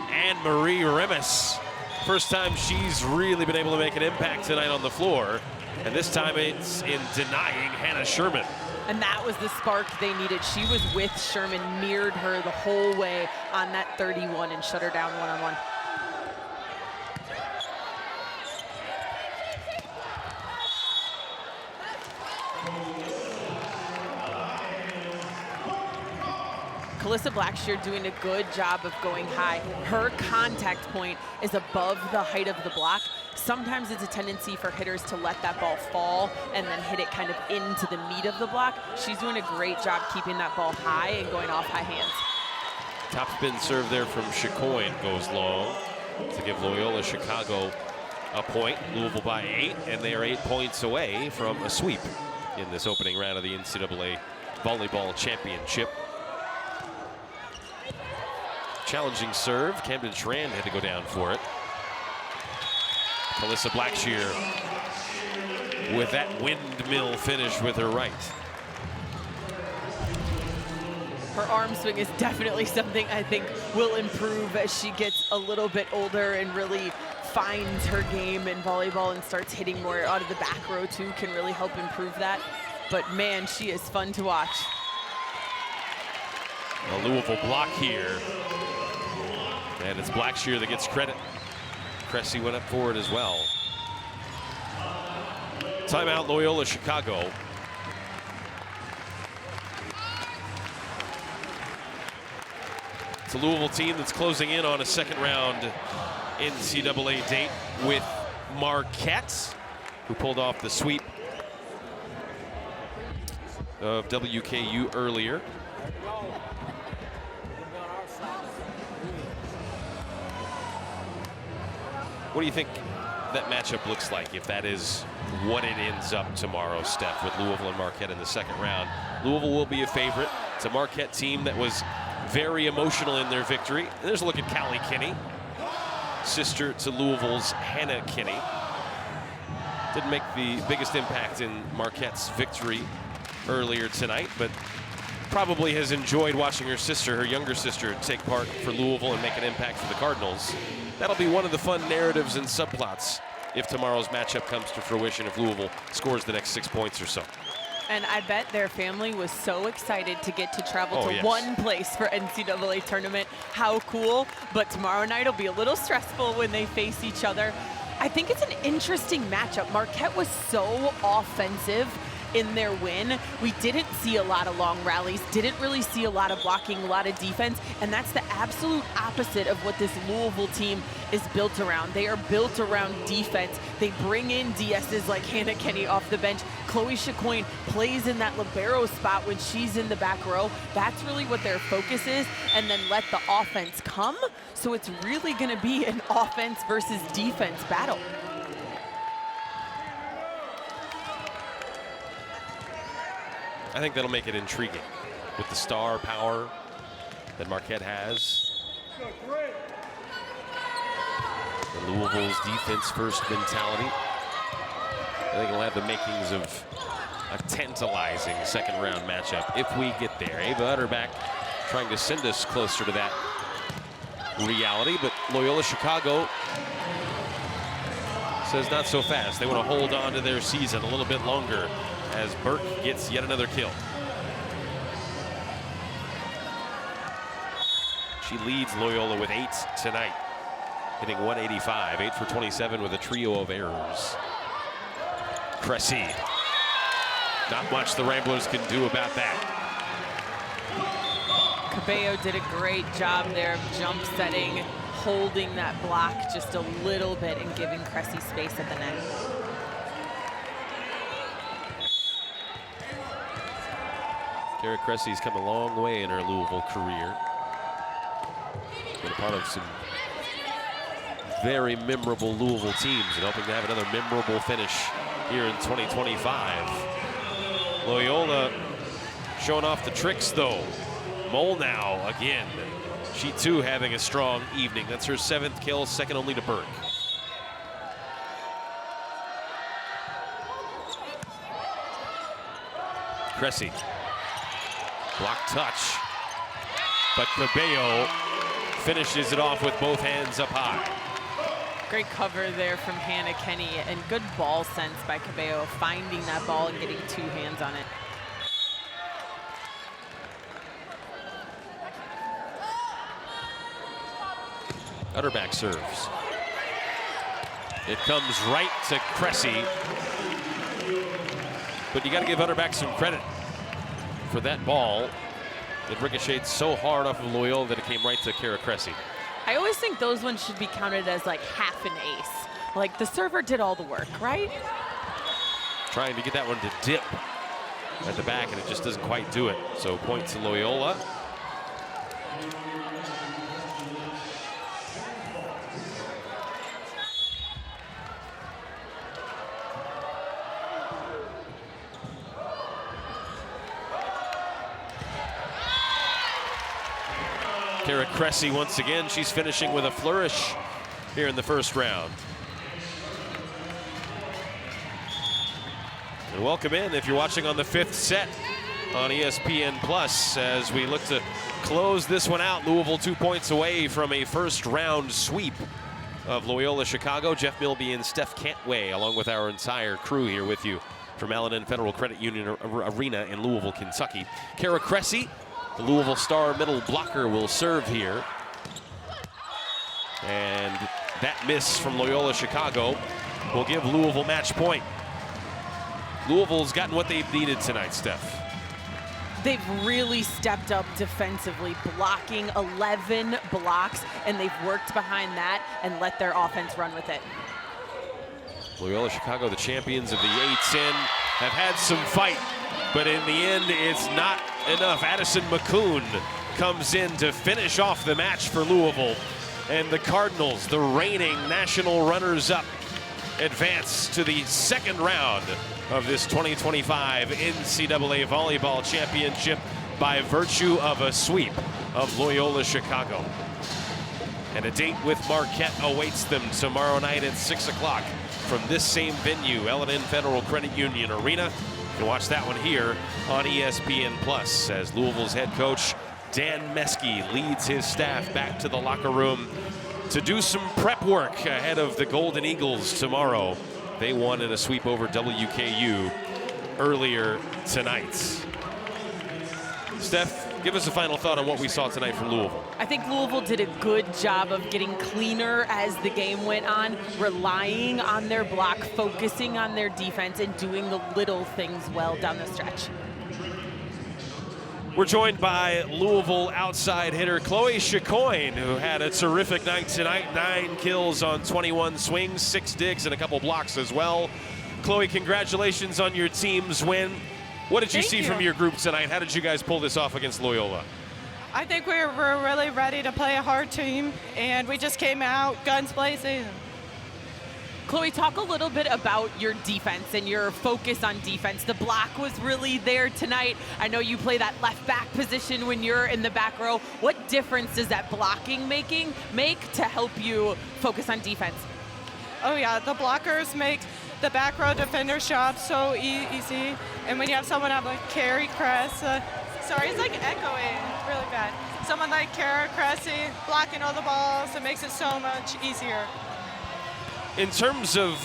Anne-Marie Remis. First time she's really been able to make an impact tonight on the floor, and this time it's in denying Hannah Sherman. And that was the spark they needed. She was with Sherman, mirrored her the whole way on that 31 and shut her down one-on-one. Calissa Blackshear doing a good job of going high. Her contact point is above the height of the block. Sometimes it's a tendency for hitters to let that ball fall and then hit it kind of into the meat of the block. She's doing a great job keeping that ball high and going off high hands. Top spin serve there from Chicoine goes long to give Loyola Chicago a point. Louisville by 8, and they are 8 points away from a sweep in this opening round of the NCAA Volleyball Championship. Challenging serve. Camden Schramm had to go down for it. Calissa Blackshear with that windmill finish with her right. Her arm swing is definitely something I think will improve as she gets a little bit older and really finds her game in volleyball and starts hitting more out of the back row too, can really help improve that. But man, she is fun to watch. A Louisville block here. And it's Blackshear that gets credit. Cressy went up for it as well. Timeout, Loyola Chicago. It's a Louisville team that's closing in on a second round NCAA date with Marquette, who pulled off the sweep of WKU earlier. What do you think that matchup looks like if that is what it ends up tomorrow, Steph, with Louisville and Marquette in the second round? Louisville will be a favorite. It's a Marquette team that was very emotional in their victory. And there's a look at Callie Kinney, sister to Louisville's Hannah Kinney. Didn't make the biggest impact in Marquette's victory earlier tonight, but probably has enjoyed watching her sister, her younger sister, take part for Louisville and make an impact for the Cardinals. That'll be one of the fun narratives and subplots if tomorrow's matchup comes to fruition, if Louisville scores the next 6 points or so. And I bet their family was so excited to get to travel to yes. one place for NCAA tournament. How cool. But tomorrow night will be a little stressful when they face each other. I think it's an interesting matchup. Marquette was so offensive in their win. We didn't see a lot of long rallies, didn't really see a lot of blocking, a lot of defense, and that's the absolute opposite of what this Louisville team is built around. They are built around defense. They bring in DSs like Hannah Kinney off the bench. Chloe Chicoine plays in that libero spot when she's in the back row. That's really what their focus is, and then let the offense come. So it's really going to be an offense versus defense battle. I think that'll make it intriguing with the star power that Marquette has. The Louisville's defense-first mentality. I think it'll have the makings of a tantalizing second-round matchup if we get there. Ava Utterback trying to send us closer to that reality, but Loyola Chicago says not so fast. They want to hold on to their season a little bit longer as Burke gets yet another kill. She leads Loyola with 8 tonight, hitting 185, 8 for 27 with a trio of errors. Cressy. Not much the Ramblers can do about that. Cabello did a great job there of jump setting, holding that block just a little bit and giving Cressy space at the net. Kara Cressy's come a long way in her Louisville career. Been a part of some very memorable Louisville teams and hoping to have another memorable finish here in 2025. Loyola showing off the tricks though. Molnau again. She too having a strong evening. That's her 7th kill, second only to Burke. Cressy. Block touch. But Cabello finishes it off with both hands up high. Great cover there from Hannah Kenny and good ball sense by Cabello, finding that ball and getting 2 hands on it. Utterback serves. It comes right to Cressy. But you got to give Utterback some credit for that ball. It ricocheted so hard off of Loyola that it came right to Kara Cressy. I always think those ones should be counted as like half an ace. Like the server did all the work, right? Trying to get that one to dip at the back, and it just doesn't quite do it. So point to Loyola. Kara Cressy once again, she's finishing with a flourish here in the first round. And welcome in if you're watching on the 5th set on ESPN Plus as we look to close this one out. Louisville 2 points away from a first round sweep of Loyola Chicago. Jeff Milby and Steph Cantway along with our entire crew here with you from L&N Federal Credit Union Arena in Louisville, Kentucky. Kara Cressy, the Louisville star middle blocker, will serve here. And that miss from Loyola Chicago will give Louisville match point. Louisville's gotten what they've needed tonight, Steph. They've really stepped up defensively, blocking 11 blocks, and they've worked behind that and let their offense run with it. Loyola Chicago, the champions of the A-10, have had some fight, but in the end, it's not enough. Addison McCoon comes in to finish off the match for Louisville. And the Cardinals, the reigning national runners-up, advance to the second round of this 2025 NCAA Volleyball Championship by virtue of a sweep of Loyola Chicago. And a date with Marquette awaits them tomorrow night at 6 o'clock from this same venue, L&N Federal Credit Union Arena. You can watch that one here on ESPN Plus as Louisville's head coach Dan Meskey leads his staff back to the locker room to do some prep work ahead of the Golden Eagles tomorrow. They won in a sweep over WKU earlier tonight. Steph, give us a final thought on what we saw tonight from Louisville. I think Louisville did a good job of getting cleaner as the game went on, relying on their block, focusing on their defense, and doing the little things well down the stretch. We're joined by Louisville outside hitter Chloe Chicoine, who had a terrific night tonight. 9 kills on 21 swings, 6 digs, and a couple blocks as well. Chloe, congratulations on your team's win. What did you see from your group tonight? How did you guys pull this off against Loyola? I think we were really ready to play a hard team, and we just came out guns blazing. Chloe, talk a little bit about your defense and your focus on defense. The block was really there tonight. I know you play that left back position when you're in the back row. What difference does that blocking make to help you focus on defense? Oh yeah, the blockers make the back row defender's job so easy. And when you have someone like Kara Cressy, sorry, it's like echoing really bad. Someone like Kara Cressy blocking all the balls, it makes it so much easier. In terms of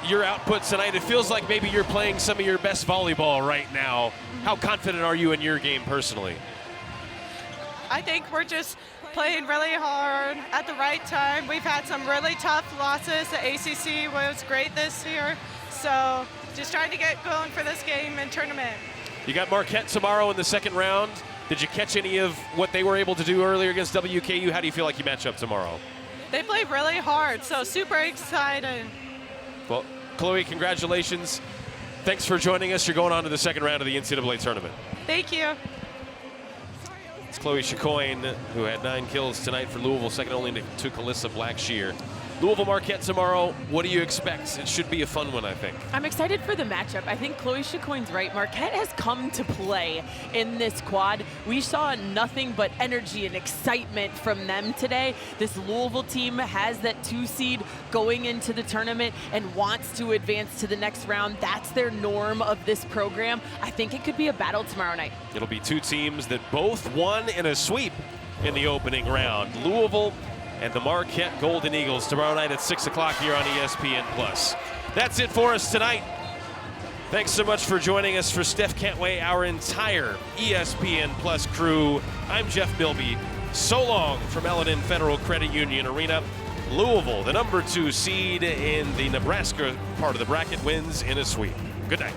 your output tonight, it feels like maybe you're playing some of your best volleyball right now. How confident are you in your game personally? I think we're just playing really hard at the right time. We've had some really tough losses. The ACC was great this year. So just trying to get going for this game and tournament. You got Marquette tomorrow in the second round. Did you catch any of what they were able to do earlier against WKU? How do you feel like you match up tomorrow? They play really hard, so super excited. Well, Chloe, congratulations. Thanks for joining us. You're going on to the second round of the NCAA tournament. Thank you. It's Chloe Chicoine, who had 9 kills tonight for Louisville, second only to Calissa Blackshear. Louisville Marquette tomorrow. What do you expect? It should be a fun one, I think. I'm excited for the matchup. I think Chloe Chicoine's right. Marquette has come to play in this quad. We saw nothing but energy and excitement from them today. This Louisville team has that 2 seed going into the tournament and wants to advance to the next round. That's their norm of this program. I think it could be a battle tomorrow night. It'll be 2 teams that both won in a sweep in the opening round. Louisville and the Marquette Golden Eagles tomorrow night at 6 o'clock here on ESPN+. That's it for us tonight. Thanks so much for joining us. For Steph Cantway, our entire ESPN+ crew, I'm Jeff Bilby. So long from L&N Federal Credit Union Arena. Louisville, the number 2 seed in the Nebraska part of the bracket, wins in a sweep. Good night.